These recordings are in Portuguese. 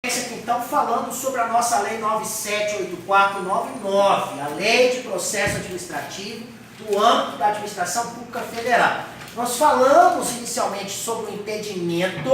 Então, falando sobre a nossa Lei 9784/99, a Lei de Processo Administrativo do âmbito da Administração Pública Federal. Nós falamos inicialmente sobre o impedimento,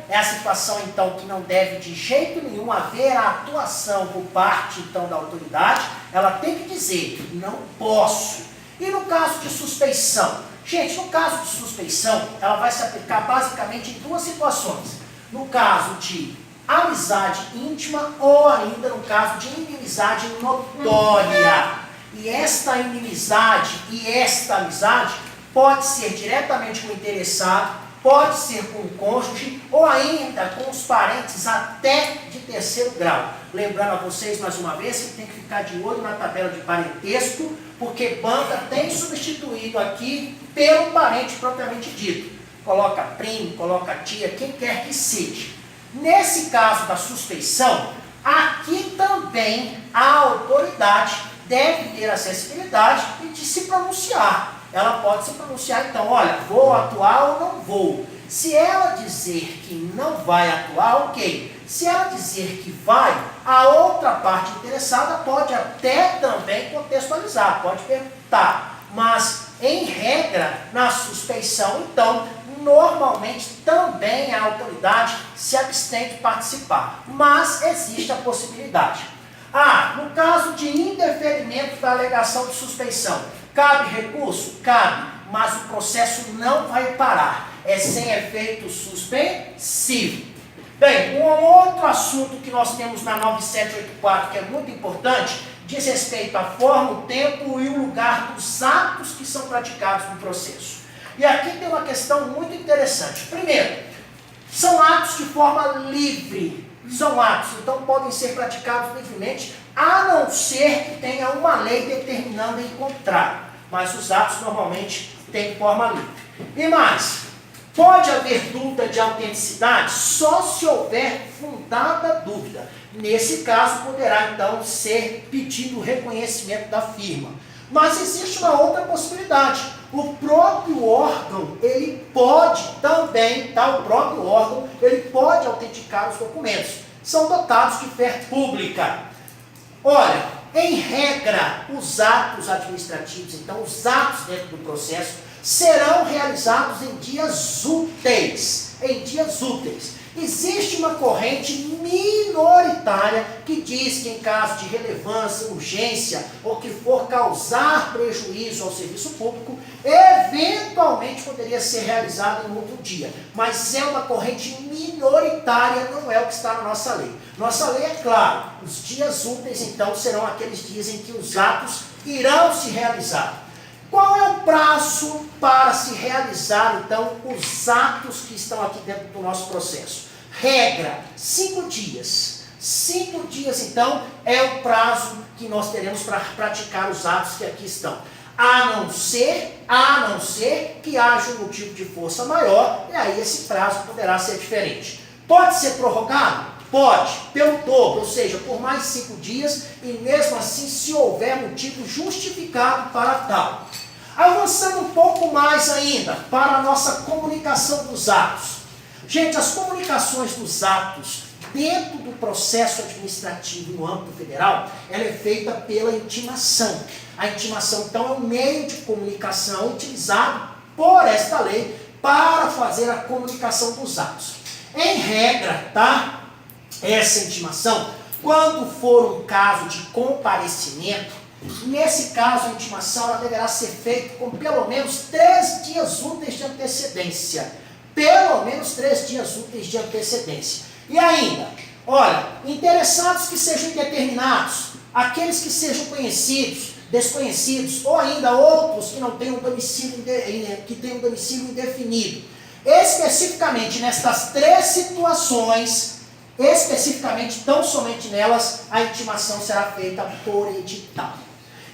é a situação então que não deve de jeito nenhum haver a atuação por parte então da autoridade, ela tem que dizer, não posso. E no caso de suspeição? Gente, no caso de suspeição, ela vai se aplicar basicamente em duas situações. No caso de amizade íntima ou ainda no caso de inimizade notória. E esta inimizade e esta amizade pode ser diretamente com o interessado, pode ser com o cônjuge ou ainda com os parentes até de terceiro grau. Lembrando a vocês mais uma vez que tem que ficar de olho na tabela de parentesco, porque banca tem substituído aqui pelo parente propriamente dito. Coloca primo, coloca tia, quem quer que seja. Nesse caso da suspeição, aqui também a autoridade deve ter a sensibilidade de se pronunciar. Ela pode se pronunciar, então, olha, vou atuar ou não vou. Se ela dizer que não vai atuar, ok. Se ela dizer que vai, a outra parte interessada pode até também contextualizar, pode perguntar. Mas, em regra, na suspeição, então, normalmente também a autoridade se abstém de participar, mas existe a possibilidade. No caso de indeferimento da alegação de suspeição, cabe recurso? Cabe, mas o processo não vai parar, é sem efeito suspensivo. Bem, um outro assunto que nós temos na 9784, que é muito importante, diz respeito à forma, o tempo e o lugar dos atos que são praticados no processo. E aqui tem uma questão muito interessante. Primeiro, são atos de forma livre. São atos, então podem ser praticados livremente, a não ser que tenha uma lei determinando em contrário. Mas os atos normalmente têm forma livre. E mais, pode haver dúvida de autenticidade só se houver fundada dúvida. Nesse caso, poderá então ser pedido o reconhecimento da firma. Mas existe uma outra possibilidade. O próprio órgão, ele pode também, o próprio órgão, ele pode autenticar os documentos. São dotados de fé pública. Olha, em regra, os atos administrativos, então os atos dentro do processo, serão realizados em dias úteis. Em dias úteis. Existe uma corrente minoritária que diz que em caso de relevância, urgência ou que for causar prejuízo ao serviço público, eventualmente poderia ser realizado em outro dia. Mas é uma corrente minoritária, não é o que está na nossa lei. Nossa lei é clara, os dias úteis então serão aqueles dias em que os atos irão se realizar. Qual é o prazo para se realizar, então, os atos que estão aqui dentro do nosso processo? Regra, 5 dias. 5 dias, então, é o prazo que nós teremos para praticar os atos que aqui estão. A não ser que haja um motivo de força maior, e aí esse prazo poderá ser diferente. Pode ser prorrogado? Pode, pelo dobro, ou seja, por mais 5 dias, e mesmo assim, se houver motivo justificado para tal. Avançando um pouco mais ainda para a nossa comunicação dos atos. Gente, as comunicações dos atos dentro do processo administrativo no âmbito federal, ela é feita pela intimação. A intimação, então, é um meio de comunicação utilizado por esta lei para fazer a comunicação dos atos. Em regra, essa intimação, quando for um caso de comparecimento, nesse caso, a intimação ela deverá ser feita com pelo menos 3 dias úteis de antecedência. Pelo menos 3 dias úteis de antecedência. E ainda, olha, interessados que sejam indeterminados, aqueles que sejam conhecidos, desconhecidos, ou ainda outros que não tenham domicílio, que tenham domicílio indefinido. Especificamente nestas 3 situações, tão somente nelas, a intimação será feita por edital.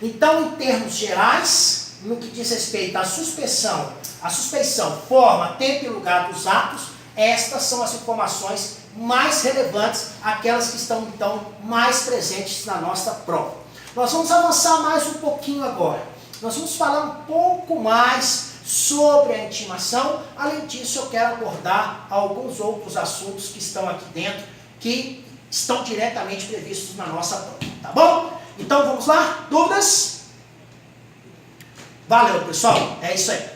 Então, em termos gerais, no que diz respeito à suspeição, forma, tempo e lugar dos atos, estas são as informações mais relevantes, aquelas que estão, então, mais presentes na nossa prova. Nós vamos avançar mais um pouquinho agora. Nós vamos falar um pouco mais sobre a intimação. Além disso, eu quero abordar alguns outros assuntos que estão aqui dentro, que estão diretamente previstos na nossa prova, tá bom? Então vamos lá? Dúvidas? Valeu, pessoal. É isso aí.